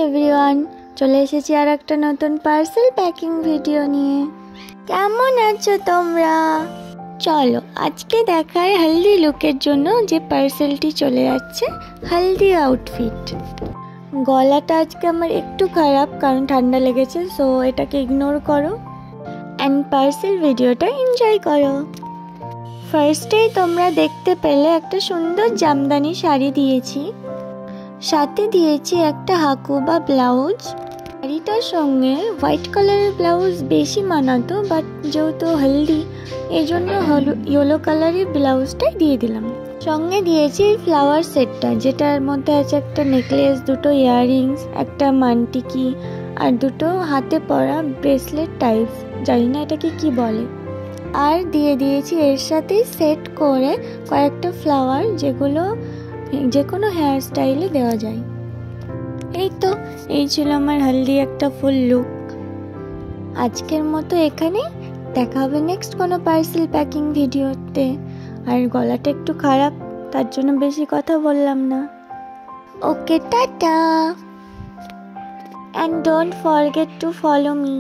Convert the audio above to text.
Everyone, চলে এসেছি আর একটা নতুন পার্সেল প্যাকিং ভিডিও নিয়ে। কেমন আছো তোমরা? চলো আজকে দেখায় হলদি লুকের জন্য যে পার্সেলটি চলে যাচ্ছে, হলদি আউটফিট। গলাটা আজকে আমার একটু খারাপ কারণ ঠান্ডা লেগেছে, সো এটাকে ইগনোর করো অ্যান্ড পার্সেল ভিডিওটা এনজয় করো। ফার্স্টেই তোমরা দেখতে পেলে একটা সুন্দর জামদানি শাড়ি দিয়েছি, সাথে দিয়েছি একটা হাকু বা ব্লাউজ। শাড়িটার সঙ্গে হোয়াইট কালারের ব্লাউজ বেশি মানাতো, বাট যেহেতু হলদি এই জন্য ইয়েলো কালারের ব্লাউজটাই দিয়ে দিলাম। সঙ্গে দিয়েছি ফ্লাওয়ার সেটটা, যেটার মধ্যে আছে একটা নেকলেস, দুটো ইয়াররিংস, একটা মানটিকি আর দুটো হাতে পরা ব্রেসলেট টাইপ, জানি না এটাকে কি বলে। আর দিয়ে দিয়েছি এর সাথে সেট করে কয়েকটা ফ্লাওয়ার, যেগুলো যে কোনো হেয়ার স্টাইলে দেওয়া যায়। এই ছিল আমার হলদি একটা ফুল লুক। আজকের মতো এখানে, দেখা হবে নেক্সট কোনো পার্সেল প্যাকিং ভিডিওতে। আর গলাটা একটু খারাপ, তার জন্য বেশি কথা বললাম না। ওকে, tata, and don't forget to follow me.